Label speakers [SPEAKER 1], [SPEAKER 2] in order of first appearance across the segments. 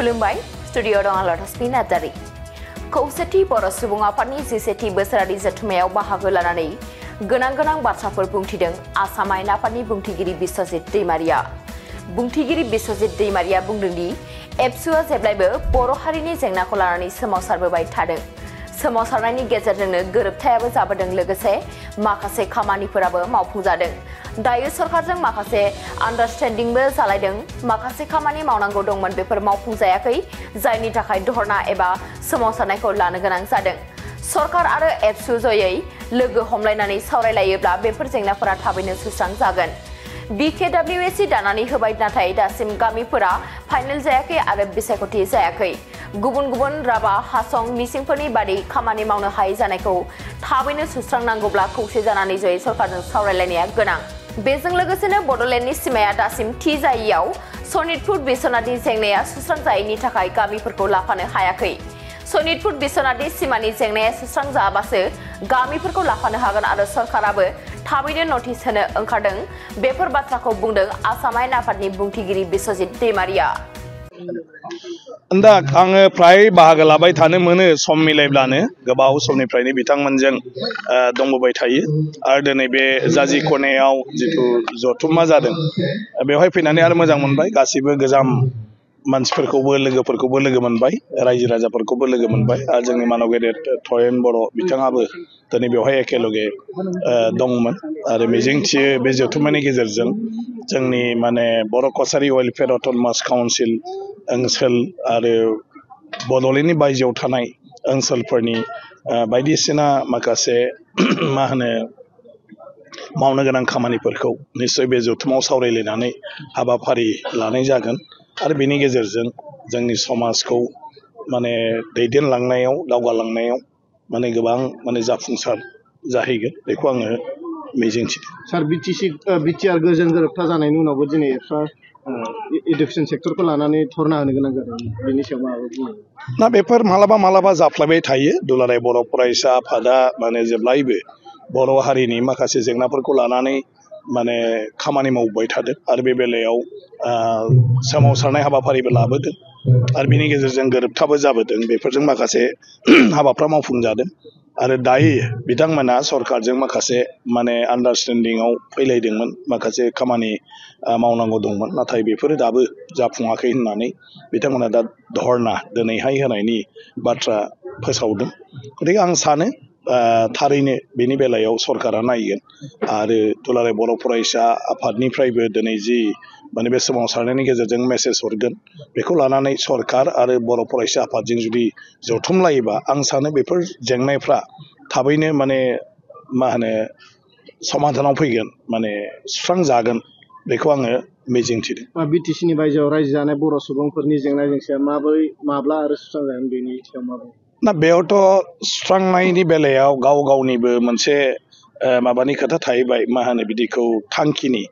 [SPEAKER 1] खुलुमबाय स्टुडिअ दं लटसमि नार्जारि खौसेथि बर' सुबुं आफादनि 17थि बोसोरारि जथुम्मायाव बाहागो लानानै गोनां बाथ्राफोर बुंथिदों आसाम आयेन आफादनि बुंथिगिरि बिश्वजित दैमारिया बुंदों दि एबसुआ जेब्लायबो बर' हारिनि जेंनाखौ लानानै सोमावसारबोबाय थादों। सोमावसारनायनि गेजेरजोंनो गोरोबथायाबो जाबोदों लोगोसे माखासे खामानिफोराबो मावफुंजादों। दायो सरकारजों माखासे आन्डारस्टेन्डिंबो जालायदों। माखासे खामानि मावनांगौ दंमोन बेफोर मावफुंजायाखै जायनि थाखाय धरना एबा सोमावसारनायखौ लानो गोनां जादों। सरकार आरो एबसु जयै लोगो हमलायनानै सावरायलायोब्ला बेफोर जेंनाफोरा थाबैनो सुस्रांजागोन। BKWSC दानानै होबाय नाथाय दासिम गामिफोरा फाइनेल जायाखै आरो बिसायख'थि जायाखै। गुबुन राभा हासं मिसिंफोरनि बादि खामानि मावनो हायै जानायखौ थाबैनो सुस्रांनांगौब्ला खौसे जानानै जयै सरकारजों सावरायलायनाया गोनां। बेजों लोगोसेनो बड'लेण्डनि सिमाया दासिम थि जायैयाव सनितपुर बिश्वनाथनि जेंनाया सुस्रांजायैनि थाखाय गामिफोरखौ लाफानो हायाखै। सनितपुर बिश्वनाथनि सिमानि जेंनाया सुस्रांजाबासो गामिफोरखौ लाफानो हागोन आरो सरकाराबो थाबैनो नटिस होनो ओंखारदों। बेफोर बाथ्राखौ बुंदों आसाम आयेन आफादनि बुंथिगिरि बिश्वजित दैमारिया।
[SPEAKER 2] दा आङो फ्राय बाहागो लाबाय थानो मोनो सम मिलायब्लानो गोबाव समनिफ्रायनो बिथांमोनजों दंबोबाय थायो आरो दिनै बे जाजि खनायाव जिथु जथुम्मा जादों बेवहाय फैनानै आरो मोजां मोनबाय। गासिबो गोजाम मानसिफोरखौबो लोगोफोरखौबो लोगो मोनबाय, रायजो राजाफोरखौबो लोगो मोनबाय आरो जोंनि मानव गेदेर थरेन बर' बिथाङाबो दिनै बेवहाय एखेलगे दंमोन आरो मिजिंथियो बे जथुम्मानि गेजेरजों जोंनि बर' कसारि वेलफेयार अट'नमास काउन्सिल ओनसोल आरो बड'लेण्डनि बायजोआव थानाय ओनसोलफोरनि बायदिसिना माखासे मावनो गोनां खामानिफोरखौ निश्चय बे जथुमाव सावरायलायनानै हाबाफारि लानाय जागोन आरो बेनि गेजेरजों जोंनि समाजखौ दैदेनलांनायाव दावगालांनायाव गोबां जाफुंसार जाहैगोन बेखौ आङो मिजिंथिदों।
[SPEAKER 3] सार बिटिआर गोजोन गोरोबथा जानायनि उनावबो दिनै इडुकेसन सेक्टरखौ लानानै धरना होनो गोनां जादों। बेनि सायाव माबा बुङो
[SPEAKER 2] ना बेफोर मालाबा जाफ्लायबाय थायो। दुलाराय बर' फरायसा आफादा जेब्लायबो बर' हारिनि माखासे जेंनाफोरखौ लानानै खामानि मावबाय थादों आरो बे बेलायाव सोमावसारनाय हाबाफारिबो लाबोदों आरो बेनि गेजेरजों गोरोबथाबो जाबोदों। बेफोरजों माखासे हाबाफ्रा मावफुंजादों आरो दायो बिथांमोना सरकारजों माखासे आन्डारस्टेन्डिंआव फैलायदोंमोन। माखासे खामानि मावनांगौ दंमोन नाथाय बेफोरो दाबो जाफुङाखै होननानै बिथांमोना दा धरना दिनैहाय होनायनि बाथ्रा फोसावदों। गतिके आं सानो थारैनो बेनि बेलायाव सरकारा नायगोन आरो दुलाराय बर' फरायसा आफादनिफ्रायबो दिनै जि बे सोमावसारनायनि गेजेरजों मेसेज हरगोन बेखौ लानानै सरकार आरो बर' फरायसा आफादजों जुदि जथुमलायोबा आं सानो बेफोर जेंनाफ्रा थाबैनो समाधानाव फैगोन, सुस्रांजागोन बेखौ आङो मिजिंथिदों।
[SPEAKER 3] बिटिसिनि बायजोआव रायजो जानाय बर' सुबुंफोरनि जेंना जेंसिया माब्ला आरो सुस्रांजागोन बेनि सायाव माबुङो?
[SPEAKER 2] ना बेयावथ' सुस्रांनायनि बेलायाव गावनिबो मोनसे माबानि खोथा थाहैबाय बिदिखौ थांखिनि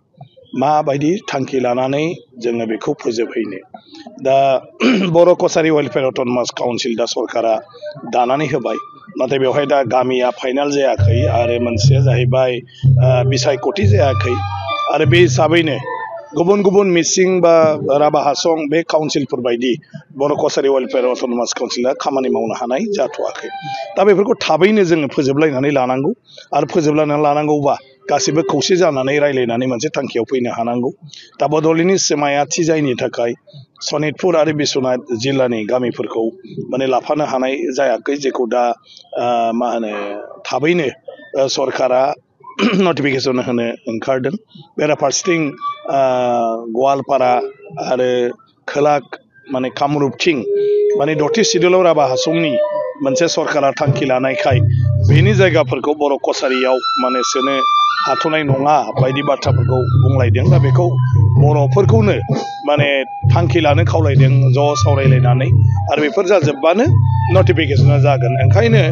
[SPEAKER 2] माबायदि थांखि लानानै जोङो बेखौ फोजोबहैनो। दा बर' कसारि वेलफेयार अट'नमास काउन्सिल दा सरकारा दानानै होबाय नाथाय बेवहाय दा गामिया फाइनाल जायाखै आरो मोनसेया जाहैबाय बिसायख'थि जायाखै आरो बे हिसाबैनो गुबुन मिसिं बा राभा हासं बे काउन्सिलफोर बायदि बर' कसारि वेलफेयार अट'नमास काउन्सिला खामानि मावनो हानाय जाथ'वाखै। दा बेफोरखौ थाबैनो जोङो फोजोबलायनानै लानांगौ आरो फोजोबलायनानै लानांगौबा गासिबो खौसे जानानै रायलायनानै मोनसे थांखियाव फैनो हानांगौ। दा बड'लेण्डनि सिमाया थि जायैनि थाखाय सनितपुर आरो बिश्वनाथ जिल्लानि गामिफोरखौ लाफानो हानाय जायाखै, जेखौ दा थाबैनो सरकारा नटिफिकेसन होनो ओंखारदों। बेराफारसेथिं गवालपारा आरो खोला कामरुपथिं दथि सिदुलाव राभा हासंनि मोनसे सरकारा थांखि लानायखाय बेनि जायगाफोरखौ बर' कसारियाव सोनो हाथ'नाय नङा बायदि बाथ्राफोरखौ बुंलायदों। दा बेखौ बर'फोरखौनो थांखि लानो खावलायदों ज' सावरायलायनानै आरो बेफोर जाजोबबानो नटिफिकेसना जागोन। ओंखायनो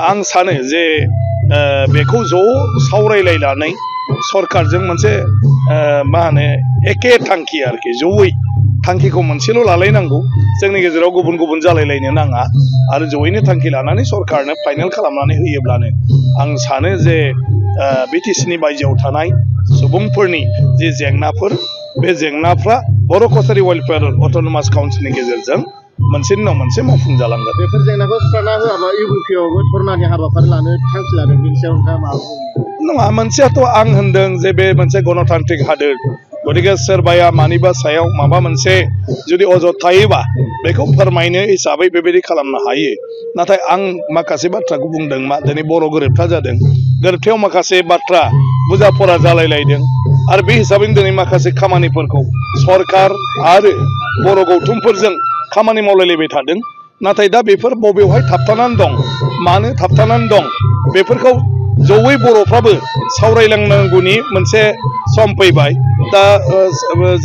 [SPEAKER 2] आं सानो जे बेखौ ज' सावरायलायनानै सरकारजों मोनसे एखे थांखि आरोखि जयै थांखिखौ मोनसेल' लालायनांगौ। जोंनि गेजेराव गुबुन जालायलायनो नाङा आरो जयैनो थांखि लानानै सरकारनो फाइनेल खालामनानै होयोब्लानो आं सानो जे बिटिसिनि बायजोआव थानाय सुबुंफोरनि जे जेंनाफोर बे जेंनाफ्रा बर' कसारि वेलफेयार अट'नमास काउन्सिलनि गेजेरजों मोनसेनि उनाव मोनसे मावफुंजालांगोन।
[SPEAKER 3] बेफोर जेंनाखौ सुस्रांना होआबा इउपिपिआवबो धरनानि हाबाफारि लानो थांखि लादों, बेनि सायाव नोंथाङा मा बुङो?
[SPEAKER 2] नङा, मोनसेयाथ' आं होनदों जे बे मोनसे गणतान्त्रिक हादोर, गतिके सोरबाया मानिबा सायाव माबा मोनसे जुदि अजद थायोबा बेखौ फोरमायनो हिसाबै बेबायदि खालामनो हायो। नाथाय आं माखासे बाथ्राखौ बुंदों मा दिनै बर' गोरोबथा जादों, गोरोबथायाव माखासे बाथ्रा बुजाफरा जालायलायदों आरो बे हिसाबैनो दिनै माखासे खामानिफोरखौ सरकार आरो बर' गौथुमफोरजों खामानि मावलायलायबाय थादों। नाथाय दा बेफोर बबेयावहाय थाबथानानै दं, मानो थाबथानानै दं, बेफोरखौ जयै बर'फ्राबो सावरायलांनांगौनि मोनसे सम फैबाय। दा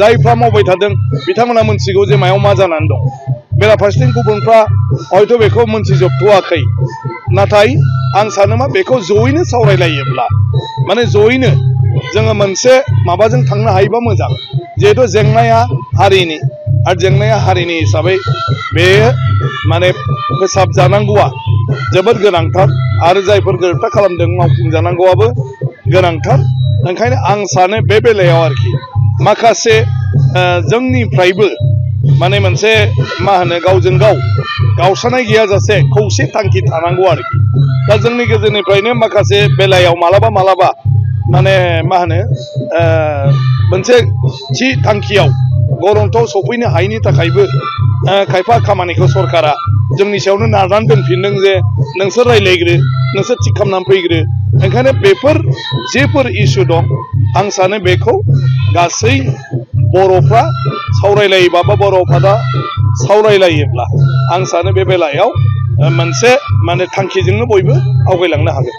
[SPEAKER 2] जायफ्रा मावबाय थादों बिथांमोना मोनथिगौ जे मायाव मा जानानै दं। बेराफारसेथिं गुबुनफ्रा हयथ' बेखौ मोनथिजोबथ'वाखै। नाथाय आं सानो मा बेखौ जयैनो सावरायलायोब्ला माने जयैनो जोङो मोनसे माबाजों थांनो हायोबा मोजां। जिहेथु जेंनाया हारिनि आरो जेंनाया हारिनि हिसाबै बे माने फोसाबजानांगौआ जोबोद गोनांथार आरो जायफोर गोरोबथा खालामदों मावफुंजानांगौआबो गोनांथार। ओंखायनो आं सानो बे बेलायाव आरोखि माखासे जोंनिफ्रायबो माने मोनसे मा होनो गावजों गाव गावस्रानाय गैयाजासे खौसे थांखि थानांगौ आरोखि। दा जोंनि गेजेरनिफ्रायनो माखासे बेलायाव मालाबा माने मा होनो मोनसे थि थांखियाव गरन्थआव सफैनो हायैनि थाखायबो खायफा खामानिखौ सरकारा जोंनि सायावनो नारनानै दोनफिनदों जे नोंसोर रायज्लायग्रो, नोंसोर थिग खालामनानै फैग्रो। ओंखायनो बेफोर जेफोर इसु दं आं सानो बेखौ गासै बर'फ्रा सावरायलायोबा बा बर' आफादा सावरायलायोब्ला आं सानो बे बेलायाव मोनसे माने थांखिजोंनो बयबो आवगायलांनो हागोन।